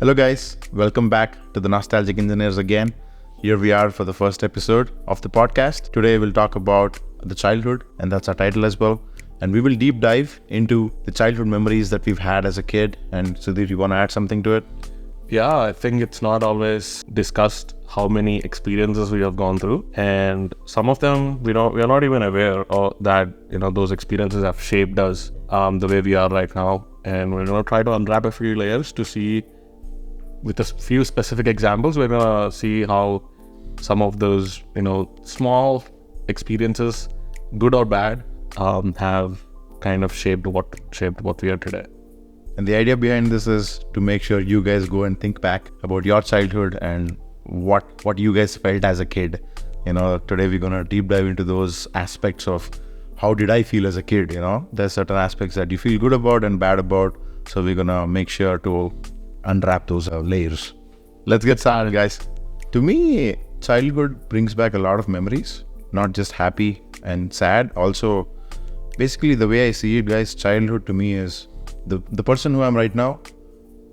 Hello guys, welcome back to the Nostalgic Engineers again. Here we are for the first episode of the podcast. Today we'll talk about the childhood, and that's our title as well. And we will deep dive into the childhood memories that we've had as a kid. And Sudhir, you want to add something to it? Yeah, I think it's not always discussed how many experiences we have gone through, and some of them we are not even aware of that those experiences have shaped us the way we are right now. And we're going to try to unwrap a few layers to see, with a few specific examples, we're going to see how some of those small experiences, good or bad, have kind of shaped what we are today. And the idea behind this is to make sure you guys go and think back about your childhood and what you guys felt as a kid. Today we're going to deep dive into those aspects of how did I feel as a kid. There's certain aspects that you feel good about and bad about. So we're going to make sure to unwrap those layers. Let's get started, guys. To me, childhood brings back a lot of memories, not just happy and sad. Also, basically the way I see it, guys, childhood to me is the person who I am right now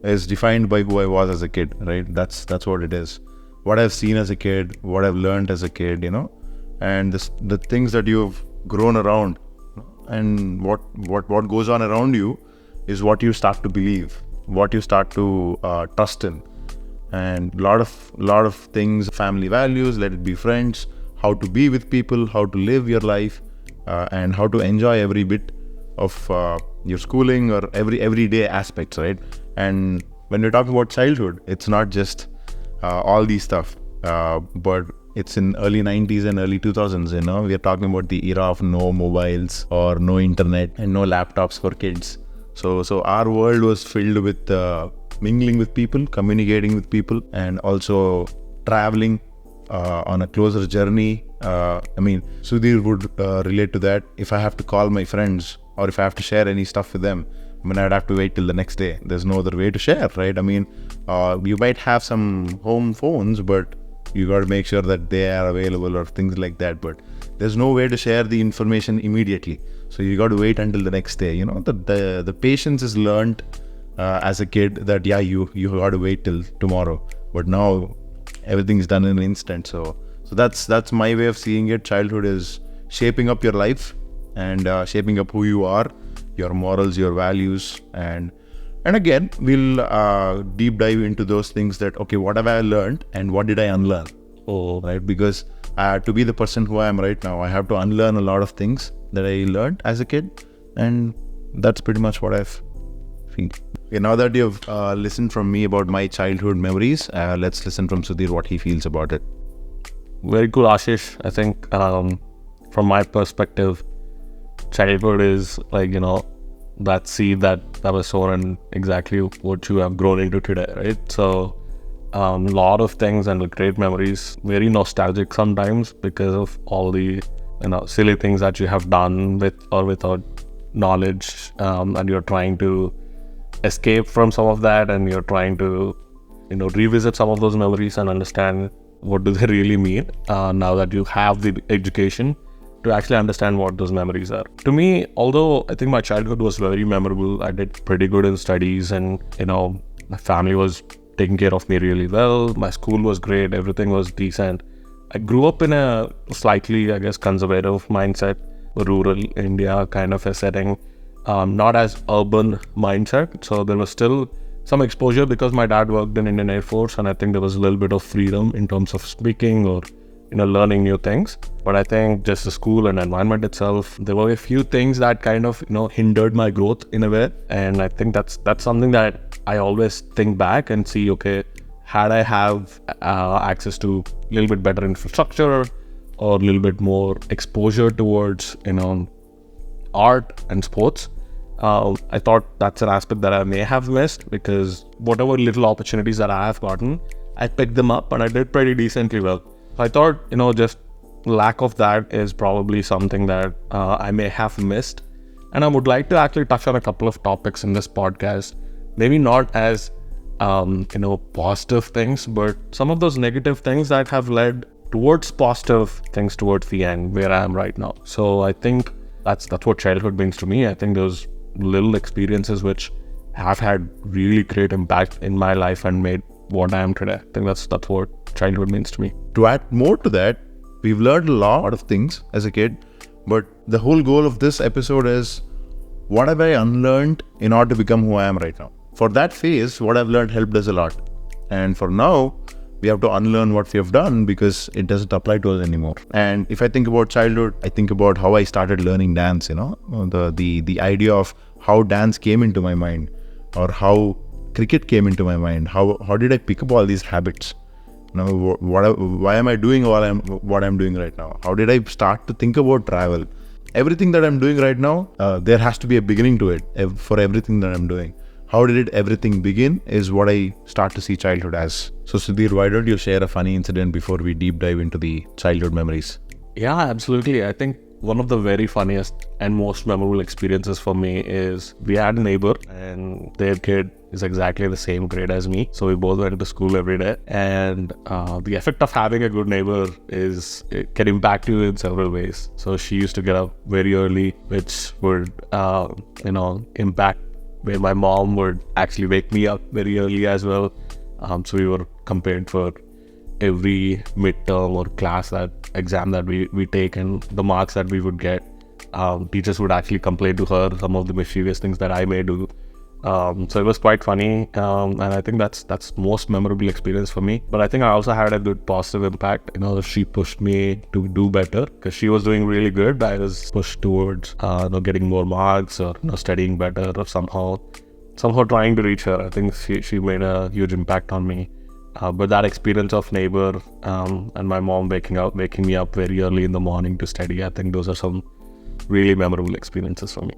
is defined by who I was as a kid, right? That's what it is. What I've seen as a kid, what I've learned as a kid, and the things that you've grown around, and what goes on around you is what you start to believe, what you start to trust in, and lot of things, family values, let it be friends, how to be with people, how to live your life, and how to enjoy every bit of your schooling or everyday aspects, right? And when we're talking about childhood, it's not just all these stuff, but it's in early 90s and early 2000s. We are talking about the era of no mobiles or no internet and no laptops for kids. So our world was filled with mingling with people, communicating with people, and also traveling on a closer journey. Sudhir would relate to that. If I have to call my friends or if I have to share any stuff with them, I'd have to wait till the next day. There's no other way to share, right? You might have some home phones, but you got to make sure that they are available or things like that. But there's no way to share the information immediately. So you got to wait until the next day. The patience is learned as a kid that, you got to wait till tomorrow. But now everything's done in an instant. So that's my way of seeing it. Childhood is shaping up your life and shaping up who you are, your morals, your values, and again we'll deep dive into those things that, okay, what have I learned and what did I unlearn? Right, because to be the person who I am right now, I have to unlearn a lot of things that I learned as a kid, and that's pretty much what I feel. Okay, now that you've listened from me about my childhood memories, let's listen from Sudhir what he feels about it. Very cool, Ashish. I think from my perspective, childhood is like that seed that was sown and exactly what you have grown into today, right? So a lot of things and great memories, very nostalgic sometimes because of all the silly things that you have done with or without knowledge, and you're trying to escape from some of that, and you're trying to revisit some of those memories and understand what do they really mean now that you have the education to actually understand what those memories are. To me, although I think my childhood was very memorable, I did pretty good in studies, and my family was taking care of me really well. My school was great, everything was decent. I grew up in a slightly, I guess, conservative mindset, rural India kind of a setting, not as urban mindset. So there was still some exposure because my dad worked in Indian Air Force, and I think there was a little bit of freedom in terms of speaking or learning new things. But I think just the school and environment itself, there were a few things that kind of hindered my growth in a way. And I think that's something that I always think back and see, okay, had I have access to a little bit better infrastructure or a little bit more exposure towards art and sports, I thought that's an aspect that I may have missed, because whatever little opportunities that I have gotten, I picked them up and I did pretty decently well. So I thought, just lack of that is probably something that I may have missed. And I would like to actually touch on a couple of topics in this podcast, maybe not as, positive things, but some of those negative things that have led towards positive things towards the end where I am right now. So I think that's what childhood brings to me. I think those little experiences which have had really great impact in my life and made what I am today. I think that's what childhood means to me. To add more to that, we've learned a lot of things as a kid, but the whole goal of this episode is, what have I unlearned in order to become who I am right now? For that phase, what I've learned helped us a lot. And for now, we have to unlearn what we have done because it doesn't apply to us anymore. And if I think about childhood, I think about how I started learning dance, the idea of how dance came into my mind, or how cricket came into my mind. How did I pick up all these habits? Why am I doing what I'm doing right now? How did I start to think about travel? Everything that I'm doing right now, there has to be a beginning to it for everything that I'm doing. How did everything begin is what I start to see childhood as. So Sudhir, why don't you share a funny incident before we deep dive into the childhood memories? Yeah, absolutely. I think one of the very funniest and most memorable experiences for me is we had a neighbor and their kid is exactly the same grade as me. So we both went to school every day. And the effect of having a good neighbor is it can impact you in several ways. So she used to get up very early, which would, impact where my mom would actually wake me up very early as well. So we were compared for every midterm or class exam that we take, and the marks that we would get. Teachers would actually complain to her some of the mischievous things that I may do. So it was quite funny, and I think that's most memorable experience for me. But I think I also had a good positive impact. She pushed me to do better because she was doing really good. I was pushed towards getting more marks or studying better or somehow trying to reach her. I think she made a huge impact on me. But that experience of neighbor and my mom waking me up very early in the morning to study, I think those are some really memorable experiences for me.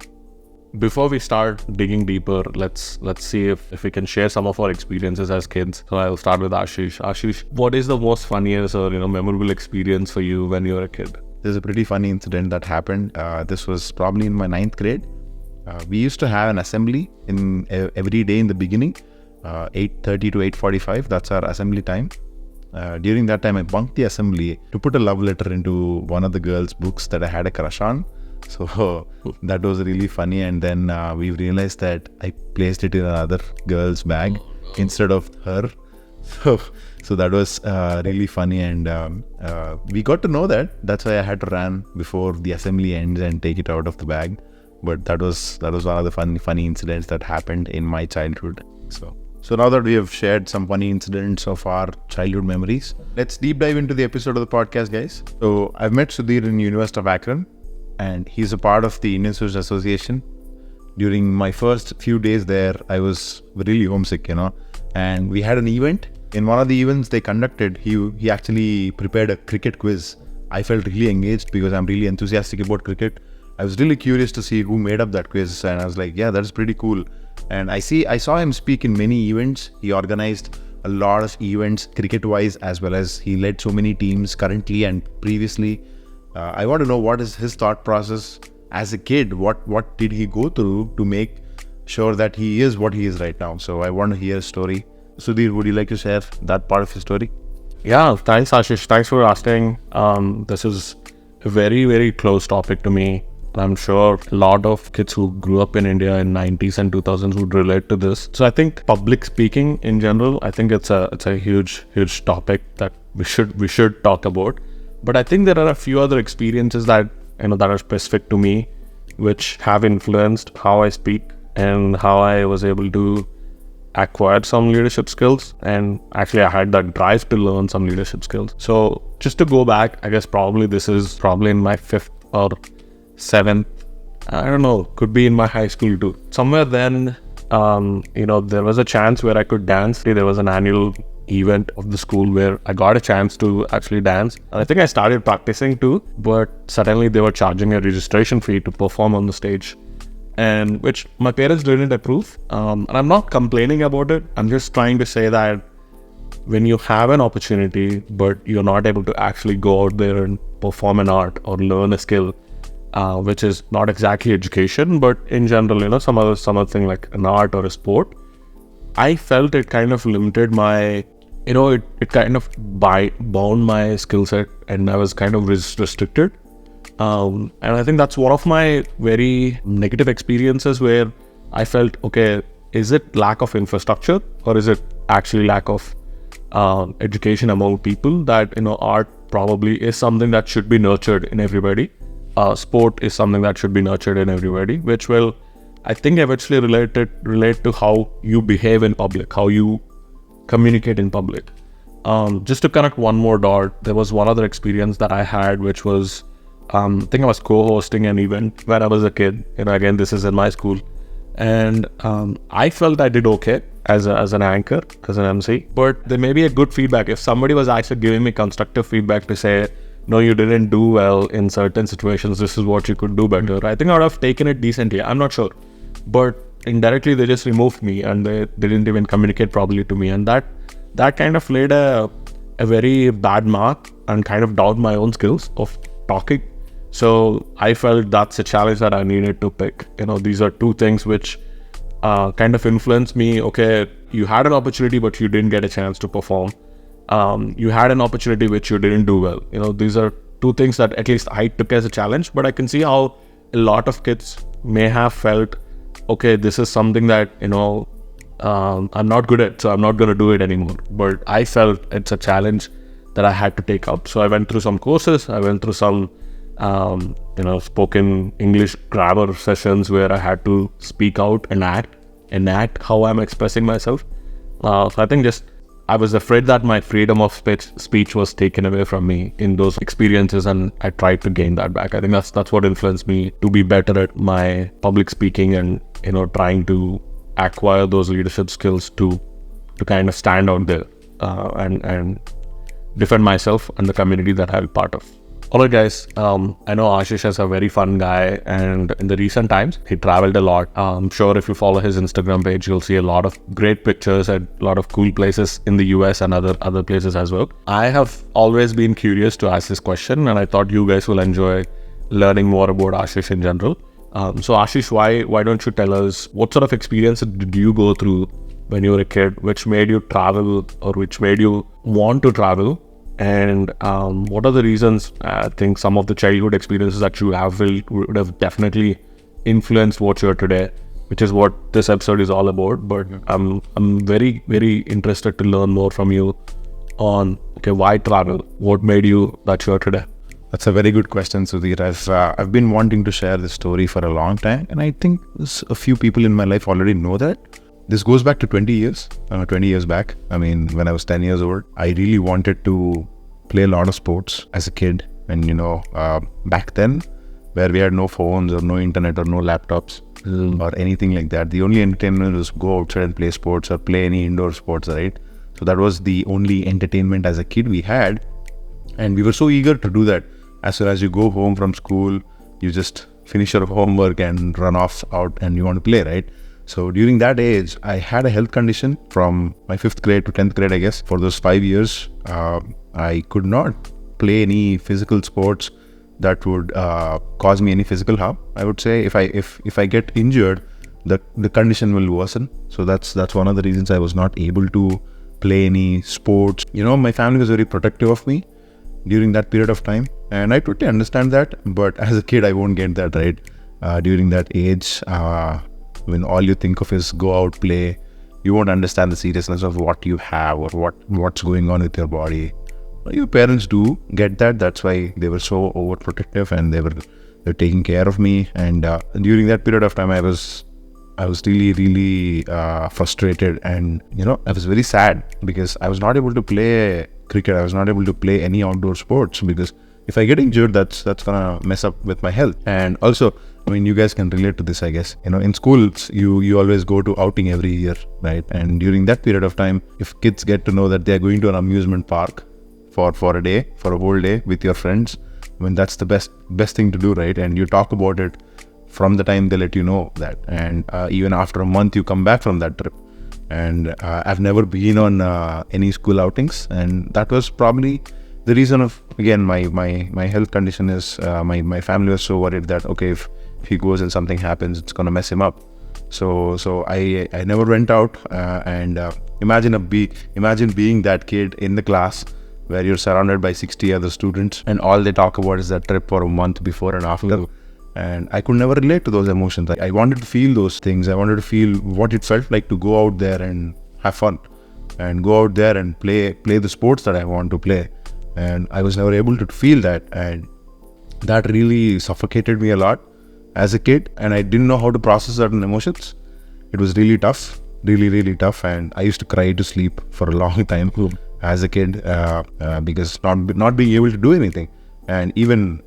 Before we start digging deeper, let's see if we can share some of our experiences as kids. So I'll start with Ashish. Ashish, what is the most funniest or memorable experience for you when you were a kid? There's a pretty funny incident that happened. This was probably in my 9th grade. We used to have an assembly in every day in the beginning, 8:30 to 8:45. That's our assembly time. During that time, I bunked the assembly to put a love letter into one of the girls' books that I had a crush on. So that was really funny. And then we realized that I placed it in another girl's bag instead of her. So that was really funny. And we got to know that. That's why I had to run before the assembly ends and take it out of the bag. But that was one of the funny incidents that happened in my childhood. So now that we have shared some funny incidents of our childhood memories, let's deep dive into the episode of the podcast, guys. So I've met Sudhir in University of Akron, and he's a part of the Indian Social Association. During my first few days there, I was really homesick, and we had an event. In one of the events they conducted, he actually prepared a cricket quiz. I felt really engaged because I'm really enthusiastic about cricket. I was really curious to see who made up that quiz, and I was like, yeah, that's pretty cool. And I saw him speak in many events. He organized a lot of events cricket-wise, as well as he led so many teams currently and previously. I want to know what is his thought process as a kid. What did he go through to make sure that he is what he is right now? So I want to hear his story. Sudhir, would you like to share that part of his story? Yeah, thanks Ashish. Thanks for asking. This is a very, very close topic to me. I'm sure a lot of kids who grew up in India in 90s and 2000s would relate to this. So I think public speaking in general, I think it's a huge topic that we should talk about. But I think there are a few other experiences that that are specific to me, which have influenced how I speak and how I was able to acquire some leadership skills. And actually I had that drive to learn some leadership skills. So just to go back, I guess this is probably in my 5th or 7th, I don't know, could be in my high school too. Somewhere then, there was a chance where I could dance. There was an annual event of the school where I got a chance to actually dance. And I think I started practicing too, but suddenly they were charging a registration fee to perform on the stage, and which my parents didn't approve. And I'm not complaining about it. I'm just trying to say that when you have an opportunity, but you're not able to actually go out there and perform an art or learn a skill, which is not exactly education, but in general, some other thing like an art or a sport, I felt it kind of limited my, it kind of bound my skill set, and I was kind of restricted. And I think that's one of my very negative experiences where I felt, okay, is it lack of infrastructure, or is it actually lack of education among people that, art probably is something that should be nurtured in everybody. Sport is something that should be nurtured in everybody, which will, I think, eventually relate to how you behave in public, how you communicate in public. Just to connect one more dot, there was one other experience that I had, which was, I think I was co-hosting an event when I was a kid. Again, this is in my school, and I felt I did okay as an anchor, as an MC. But there may be a good feedback if somebody was actually giving me constructive feedback to say, no, you didn't do well in certain situations. This is what you could do better. I think I would have taken it decently. I'm not sure, but indirectly they just removed me and they didn't even communicate properly to me, and that kind of laid a very bad mark and kind of doubted my own skills of talking. So I felt that's a challenge that I needed to pick. These are two things which kind of influenced me. Okay, you had an opportunity, but you didn't get a chance to perform. You had an opportunity which you didn't do well. These are two things that at least I took as a challenge, but I can see how a lot of kids may have felt, okay, this is something that, I'm not good at, so I'm not going to do it anymore. But I felt it's a challenge that I had to take up. So I went through some courses. I went through some, spoken English grammar sessions where I had to speak out and act how I'm expressing myself. So I think I was afraid that my freedom of speech was taken away from me in those experiences, and I tried to gain that back. I think that's what influenced me to be better at my public speaking and, trying to acquire those leadership skills to kind of stand out there and defend myself and the community that I'm part of. Alright guys, I know Ashish is a very fun guy, and in the recent times, he traveled a lot. I'm sure if you follow his Instagram page, you'll see a lot of great pictures at a lot of cool places in the US and other places as well. I have always been curious to ask this question, and I thought you guys will enjoy learning more about Ashish in general. So Ashish, why don't you tell us what sort of experiences did you go through when you were a kid, which made you travel or which made you want to travel? And what are the reasons? I think some of the childhood experiences that you have would have definitely influenced what you're today, which is what this episode is all about. But I'm very, very interested to learn more from you on, okay, why travel? What made you that you're today? That's a very good question, Sudhir. I've been wanting to share this story for a long time, and I think a few people in my life already know that. This goes back to 20 years back. I mean, when I was 10 years old, I really wanted to play a lot of sports as a kid. And, back then, where we had no phones or no internet or no laptops or anything like that, the only entertainment was go outside and play sports or play any indoor sports, right? So that was the only entertainment as a kid we had. And we were so eager to do that. As soon as you go home from school, you just finish your homework and run off out and you want to play, right? So during that age, I had a health condition from my 5th grade to 10th grade, I guess. For those 5 years, I could not play any physical sports that would cause me any physical harm. I would say if I get injured, the condition will worsen. So that's one of the reasons I was not able to play any sports. My family was very protective of me during that period of time, and I totally understand that. But as a kid, I won't get that, right? During that age, when all you think of is go out, play, you won't understand the seriousness of what you have or what's going on with your body. Your parents do get that. That's why they were so overprotective, and they're taking care of me. And during that period of time, I was really, really frustrated, and I was very sad because I was not able to play cricket. I was not able to play any outdoor sports because if I get injured, that's gonna mess up with my health. And also, I mean, you guys can relate to this, I guess. In schools, you always go to outing every year, right? And during that period of time, if kids get to know that they are going to an amusement park for a whole day with your friends, I mean, that's the best thing to do, right? And you talk about it from the time they let you know that. And even after a month, you come back from that trip. And I've never been on any school outings, and that was probably the reason of, again, my health condition is my family was so worried that, okay, if he goes and something happens, it's gonna mess him up. So I never went out, and imagine being that kid in the class where you're surrounded by 60 other students, and all they talk about is that trip for a month before and after. and I could never relate to those emotions. I wanted to feel those things. I wanted to feel what it felt like to go out there and have fun, and go out there and play the sports that I want to play. And I was never able to feel that, and that really suffocated me a lot as a kid. And I didn't know how to process certain emotions. It was really tough, really tough. And I used to cry to sleep for a long time as a kid, because not being able to do anything. And even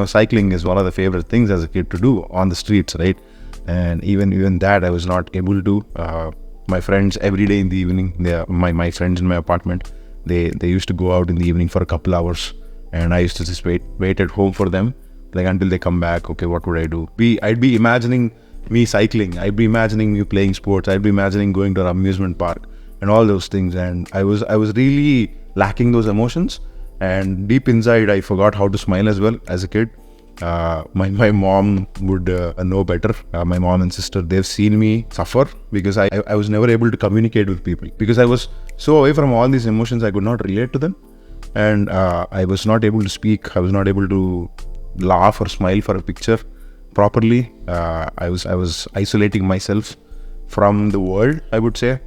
cycling is one of the favorite things as a kid to do on the streets, right? And even that I was not able to. My friends every day in the evening, my friends in my apartment, they used to go out in the evening for a couple hours, and I used to just wait at home for them, like until they come back. Okay, what would I do? I'd be imagining me cycling, I'd be imagining me playing sports, I'd be imagining going to an amusement park and all those things. And I was really lacking those emotions. And deep inside, I forgot how to smile as well as a kid. My mom would know better. My mom and sister, they've seen me suffer because I was never able to communicate with people, because I was so away from all these emotions. I could not relate to them, and I was not able to speak. I was not able to laugh or smile for a picture properly. I was isolating myself from the world, I would say.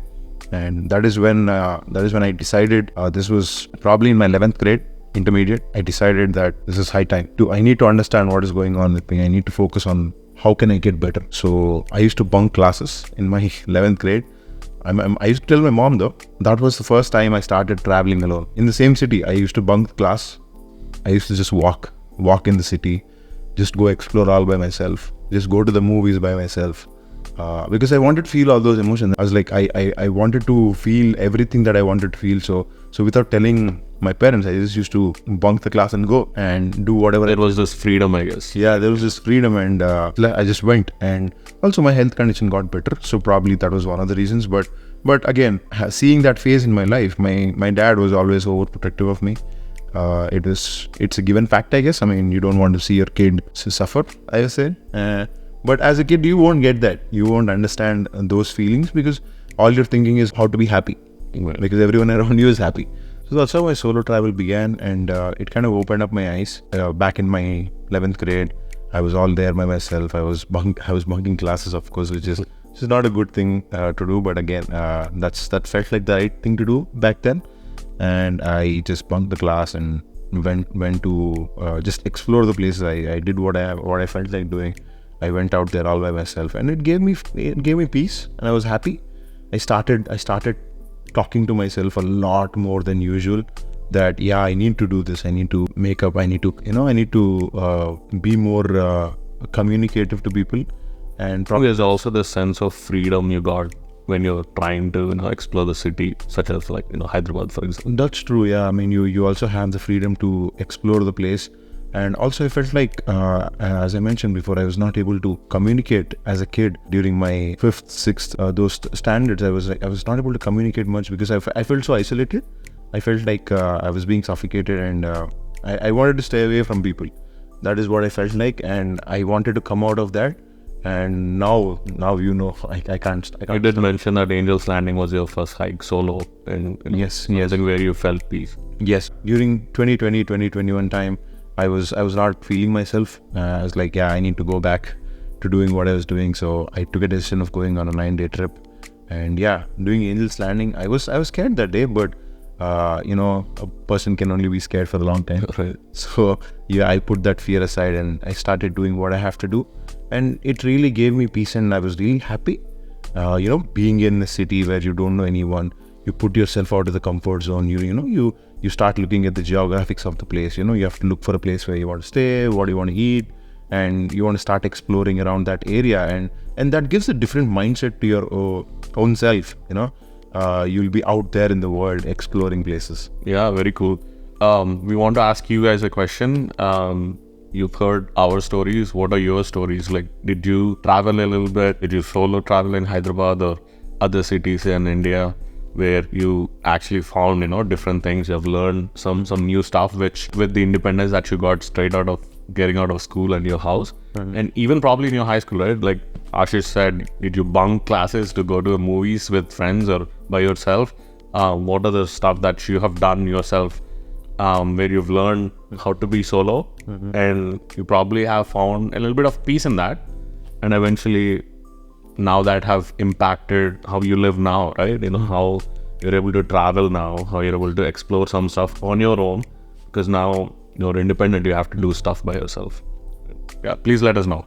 And that is when I decided, this was probably in my 11th grade, intermediate. I decided that this is high time. I need to understand what is going on with me. I need to focus on how can I get better. So I used to bunk classes in my 11th grade. I used to tell my mom though, that was the first time I started traveling alone. In the same city, I used to bunk class. I used to just walk in the city, just go explore all by myself, just go to the movies by myself. Because I wanted to feel all those emotions. I was like, I wanted to feel everything that I wanted to feel. So without telling my parents, I just used to bunk the class and go and do whatever. There was this freedom, I guess. Yeah, there was this freedom, and I just went. And also my health condition got better, so probably that was one of the reasons. But again, seeing that phase in my life, my dad was always overprotective of me. It's a given fact, I guess. I mean, you don't want to see your kid suffer, I would say. But as a kid, you won't get that. You won't understand those feelings, because all you're thinking is how to be happy, because everyone around you is happy. So that's how my solo travel began, and it kind of opened up my eyes. Back in my 11th grade, I was all there by myself. I was bunking classes, of course, which is not a good thing to do. But again, that felt like the right thing to do back then. And I just bunked the class and went to just explore the places. I did what I felt like doing. I went out there all by myself, and it gave me peace, and I was happy. I started talking to myself a lot more than usual. That I need to do this. I need to make up. I need to be more communicative to people. And probably there's also the sense of freedom you got when you're trying to explore the city, such as Hyderabad, for example. That's true. Yeah, I mean, you also have the freedom to explore the place. And also I felt like, as I mentioned before, I was not able to communicate as a kid during my 5th, 6th, those standards. I was not able to communicate much, because I felt so isolated. I felt like I was being suffocated, and I wanted to stay away from people. That is what I felt like, and I wanted to come out of that. And now I can't. You did mention that Angel's Landing was your first hike solo, and yes, where you felt peace. Yes, during 2020, 2021 time, I was not feeling myself. I was like, I need to go back to doing what I was doing. So I took a decision of going on a 9-day trip, and doing Angel's Landing. I was scared that day, but a person can only be scared for a long time. Right. So I put that fear aside, and I started doing what I have to do, and it really gave me peace, and I was really happy. Being in a city where you don't know anyone, you put yourself out of the comfort zone. You start looking at the geographics of the place. You have to look for a place where you want to stay, what you want to eat, and you want to start exploring around that area, and that gives a different mindset to your own self. You'll be out there in the world exploring places. Yeah, very cool. We want to ask you guys a question. You've heard our stories. What are your stories? Like, did you travel a little bit? Did you solo travel in Hyderabad or other cities in India where you actually found, different things? You've learned some new stuff, which with the independence that you got straight out of getting out of school and your house, and even probably in your high school, right? Like Ashish said, did you bunk classes to go to movies with friends or by yourself? What are the stuff that you have done yourself where you've learned how to be solo, and you probably have found a little bit of peace in that, and eventually now that have impacted how you live now, right? How you're able to travel now, how you're able to explore some stuff on your own, because now you're independent, you have to do stuff by yourself. Yeah, please let us know.